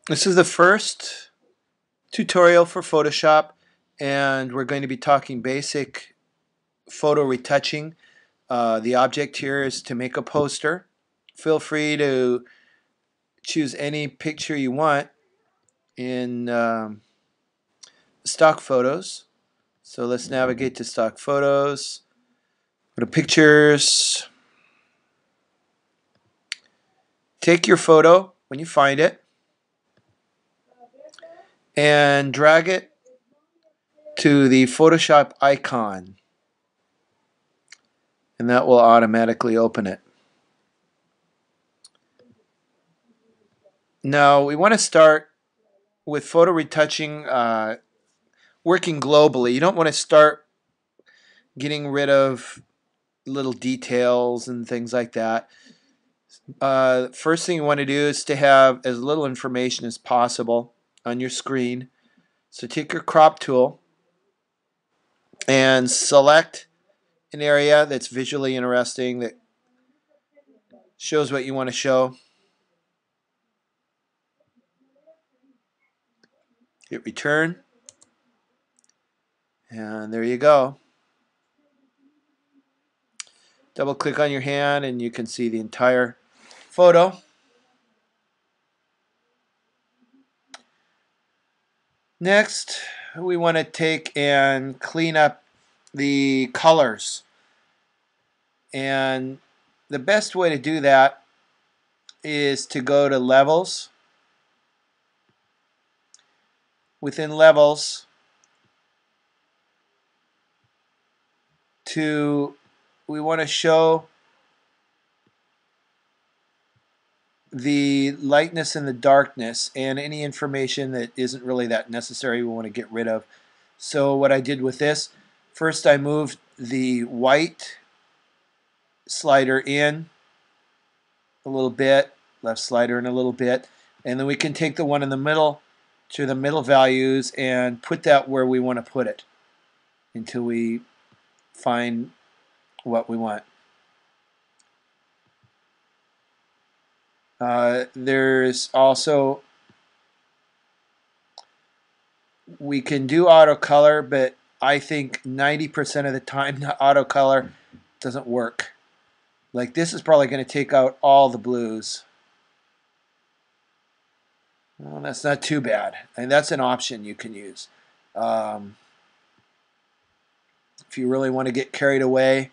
This is the first tutorial for Photoshop, and we're going to be talking basic photo retouching. The object here is to make a poster. Feel free to choose any picture you want in stock photos. So let's navigate to stock photos, go to pictures, take your photo when you find it, and drag it to the Photoshop icon, and that will automatically open it. Now we want to start with photo retouching, working globally. You don't want to start getting rid of little details and things like that. First thing you want to do is to have as little information as possible on your screen. So take your crop tool and select an area that's visually interesting, that shows what you want to show. Hit return, and there you go. Double click on your hand and you can see the entire photo. Next, we want to take and clean up the colors. And the best way to do that is to go to Levels. Within Levels, we want to show the lightness and the darkness, and any information that isn't really that necessary we want to get rid of. So what I did with this, first I moved the white slider in a little bit, left slider in a little bit, and then we can take the one in the middle to the middle values and put that where we want to put it until we find what we want. There's also, we can do auto color, but I think 90% of the time the auto color doesn't work. Like this is probably going to take out all the blues. Well, that's not too bad. And that's an option you can use. If you really want to get carried away,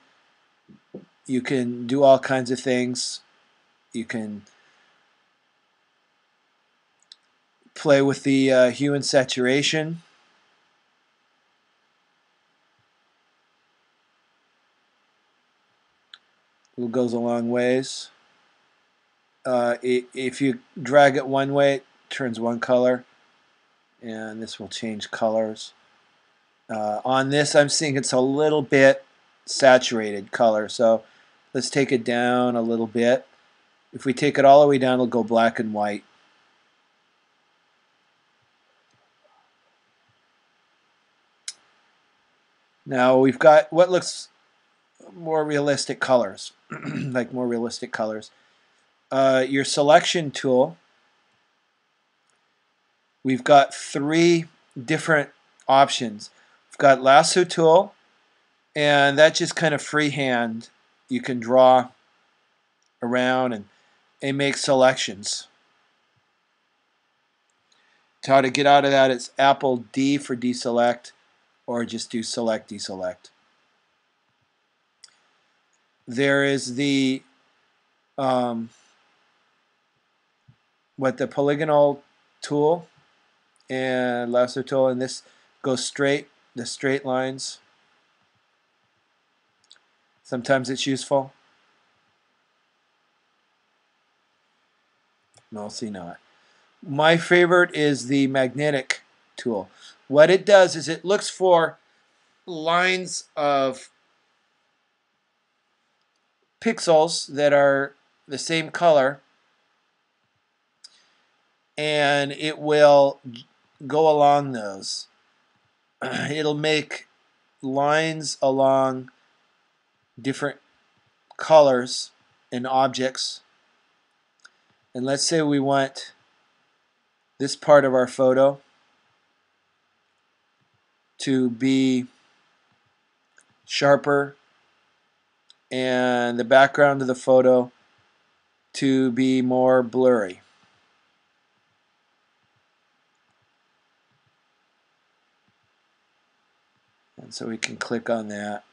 you can do all kinds of things. You can play with the hue and saturation. It goes a long ways. If you drag it one way, it turns one color, and this will change colors. On this, I'm seeing it's a little bit saturated color, so let's take it down a little bit. If we take it all the way down, it'll go black and white. Now we've got what looks more realistic colors, like more realistic colors. Your selection tool, we've got three different options. We've got lasso tool, and that just kind of freehand. You can draw around and make selections. To how to get out of that, it's Apple D for deselect, or just do select deselect. There is the the polygonal tool and lasso tool, and this goes straight, the straight lines. Sometimes it's useful. Mostly not. My favorite is the magnetic tool. What it does is it looks for lines of pixels that are the same color, and it will go along those. It'll make lines along different colors and objects. And let's say we want this part of our photo to be sharper and the background of the photo to be more blurry. And so we can click on that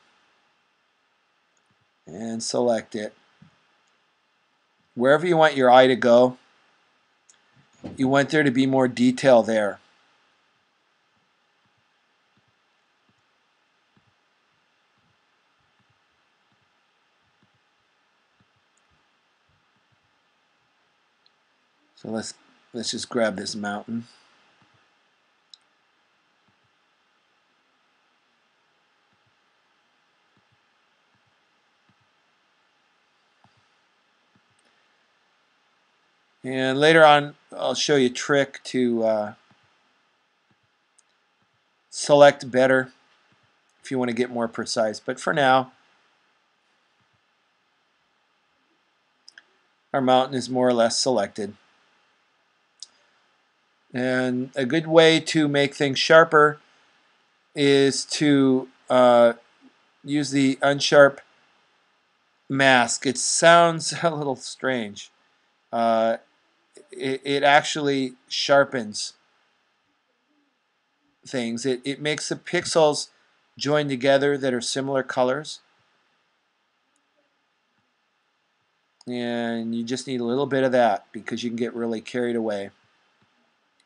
and select it. Wherever you want your eye to go, you want there to be more detail there. So let's just grab this mountain. And later on, I'll show you a trick to select better if you want to get more precise. But for now, our mountain is more or less selected. And a good way to make things sharper is to use the unsharp mask. It sounds a little strange. It actually sharpens things. It makes the pixels join together that are similar colors. And you just need a little bit of that because you can get really carried away.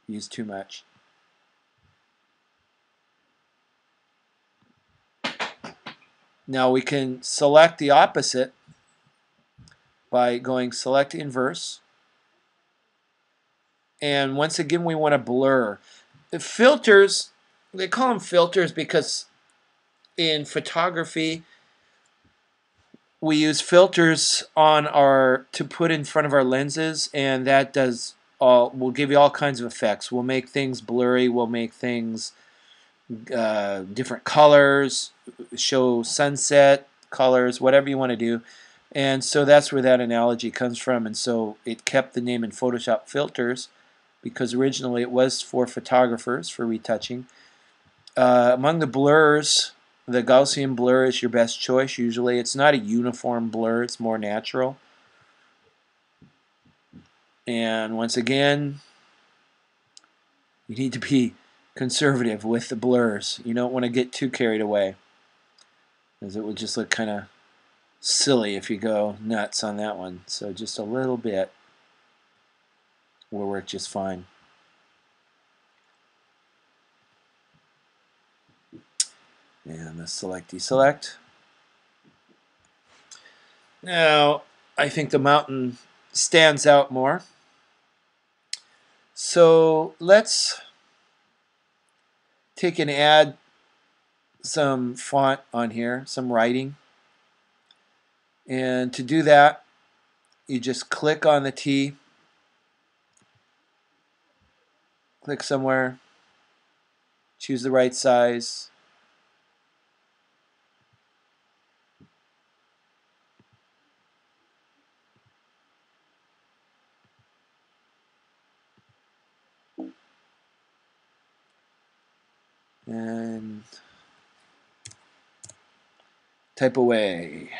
Use too much. Now we can select the opposite by going select inverse. And once again, we want to blur. The filters, they call them filters because in photography, we use filters on our to put in front of our lenses, and that does all. Will give you all kinds of effects. We'll make things blurry. We'll make things different colors, show sunset colors, whatever you want to do. And so that's where that analogy comes from. And so it kept the name in Photoshop filters because originally it was for photographers for retouching. Among the blurs, the Gaussian blur is your best choice usually. It's not a uniform blur, it's more natural. And once again, you need to be conservative with the blurs. You don't want to get too carried away, because it would just look kind of silly if you go nuts on that one. So just a little bit will work just fine. And let's select deselect. Now I think the mountain stands out more. So let's take and add some font on here, some writing. And to do that, you just click on the T, click somewhere, choose the right size. And type away.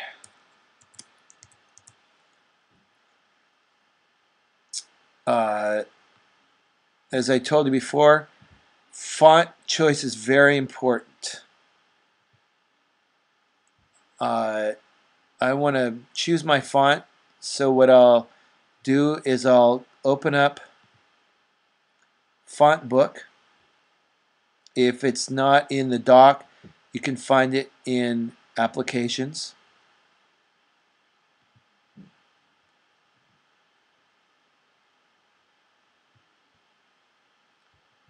As I told you before, font choice is very important. I want to choose my font, so what I'll do is I'll open up Font Book. If it's not in the dock, you can find it in Applications.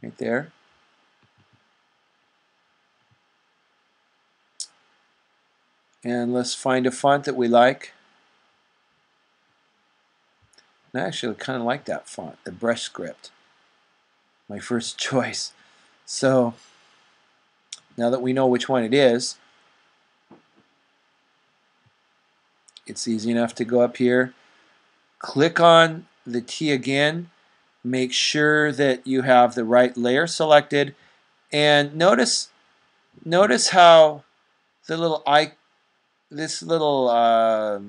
Right there. And let's find a font that we like. And I actually kind of like that font, the Brush Script. My first choice. So now that we know which one it is, it's easy enough to go up here, click on the T again. Make sure that you have the right layer selected, and notice how the little this little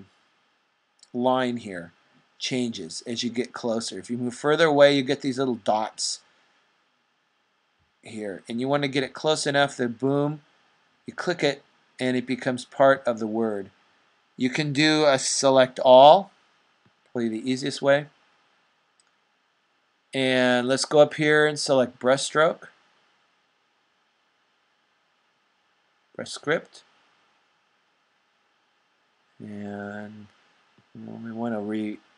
line here changes as you get closer. If you move further away, you get these little dots here, and you want to get it close enough that boom, you click it and it becomes part of the word. You can do a select all, probably the easiest way. And let's go up here and select brushstroke, brush script, and we want to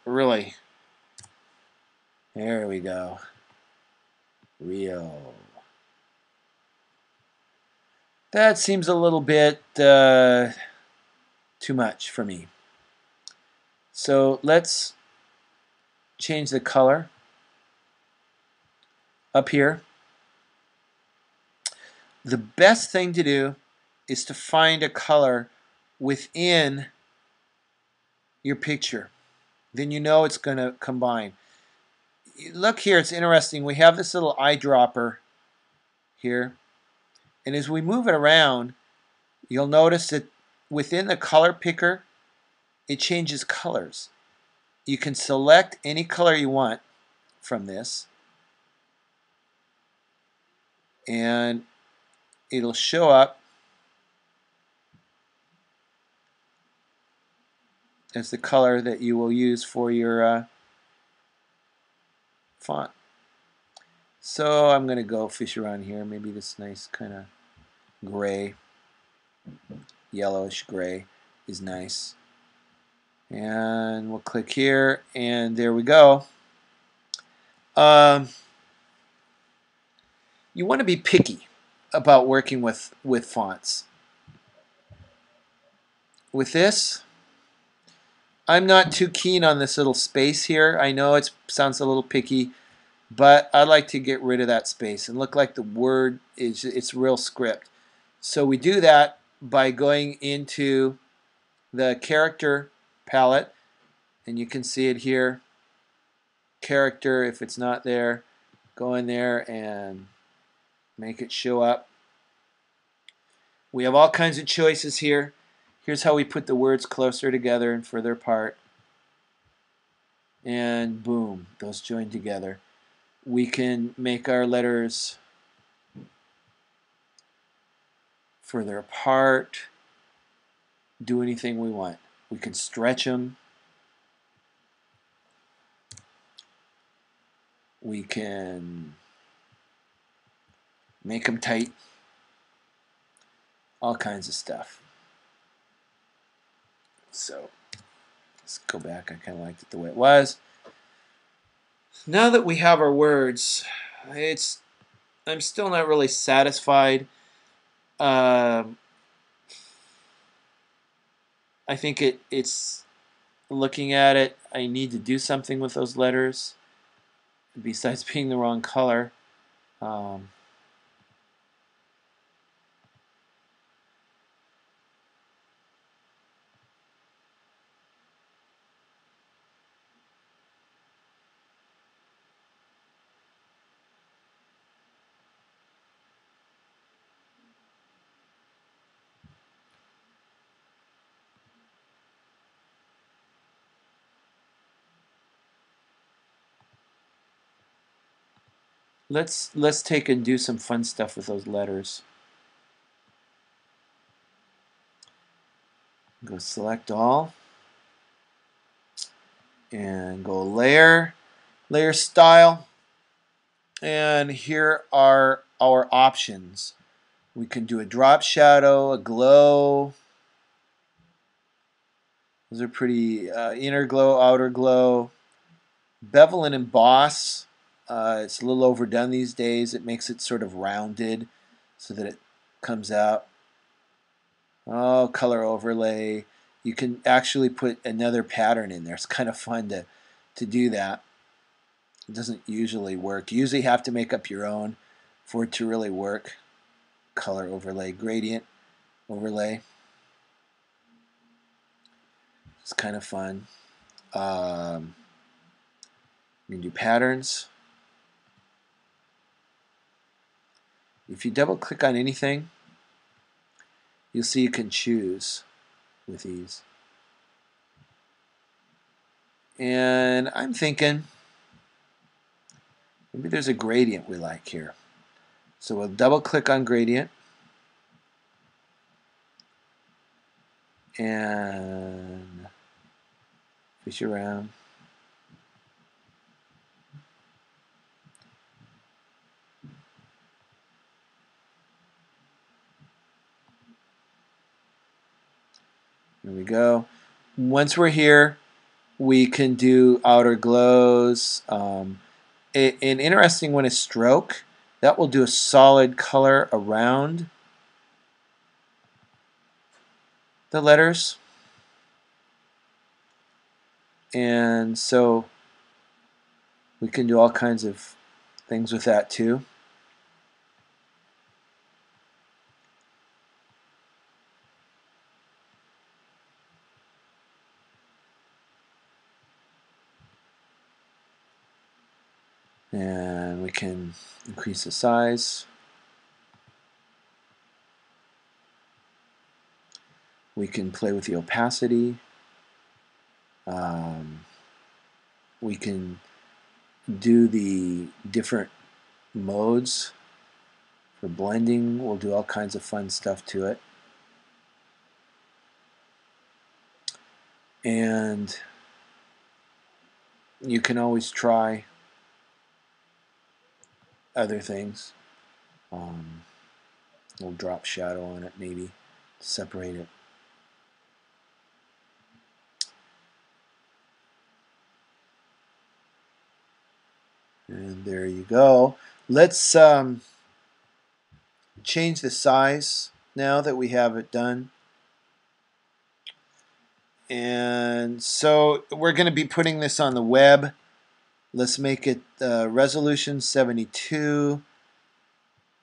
really, there we go, Rio. That seems a little bit too much for me. So let's change the color up here. The best thing to do is to find a color within your picture. Then you know it's going to combine. Look here, it's interesting. We have this little eyedropper here. And as we move it around, you'll notice that within the color picker, it changes colors. You can select any color you want from this, and it'll show up as the color that you will use for your font. So I'm going to go fish around here. Maybe this nice kind of gray, yellowish gray is nice. And we'll click here, and there we go. You want to be picky about working with fonts. With this, I'm not too keen on this little space here. I know it sounds a little picky, but I like to get rid of that space and look like the word is it's real script. So we do that by going into the character palette, and you can see it here. Character, if it's not there, go in there and make it show up. We have all kinds of choices here. Here's how we put the words closer together and further apart. And boom, those join together. We can make our letters further apart, do anything we want. We can stretch them. We can make them tight. All kinds of stuff. So let's go back. I kind of liked it the way it was. Now that we have our words, I'm still not really satisfied. I think it's looking at it, I need to do something with those letters besides being the wrong color. Let's take and do some fun stuff with those letters. Go select all and go layer style, and here are our options. We can do a drop shadow, a glow. Those are pretty, inner glow, outer glow. Bevel and emboss. It's a little overdone these days. It makes it sort of rounded so that it comes out. Oh, color overlay. You can actually put another pattern in there. It's kind of fun to do that. It doesn't usually work. You usually have to make up your own for it to really work. Color overlay, gradient overlay. It's kind of fun. You can do patterns. If you double click on anything, you'll see you can choose with ease. And I'm thinking maybe there's a gradient we like here. So we'll double click on gradient and fish around. There we go. Once we're here, we can do outer glows. An interesting one is stroke. That will do a solid color around the letters. And so we can do all kinds of things with that too. And we can increase the size. We can play with the opacity. We can do the different modes for blending. We'll do all kinds of fun stuff to it. And you can always try other things. We'll drop shadow on it maybe, separate it. And there you go. Let's change the size now that we have it done. And so we're going to be putting this on the web. Let's make it resolution 72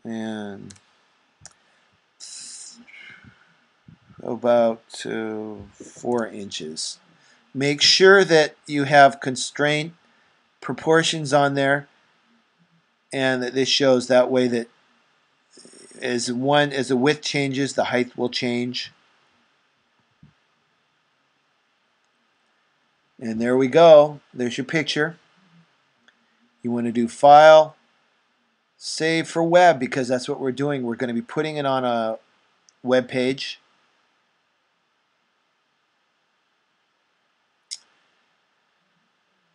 and about 4 inches. Make sure that you have constraint proportions on there and that this shows that way that as the width changes, the height will change. And there we go. There's your picture. You want to do File, Save for Web, because that's what we're doing. We're going to be putting it on a web page.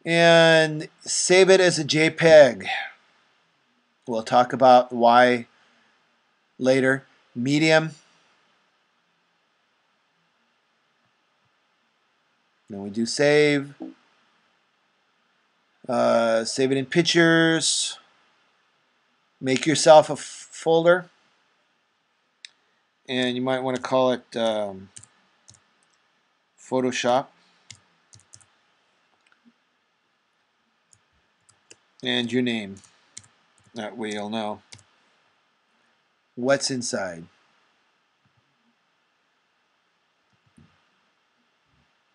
And save it as a JPEG. We'll talk about why later. Medium. Then we do save. Save it in pictures. Make yourself a folder. And you might want to call it Photoshop. And your name. That way you'll know what's inside.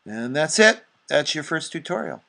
And that's it. That's your first tutorial.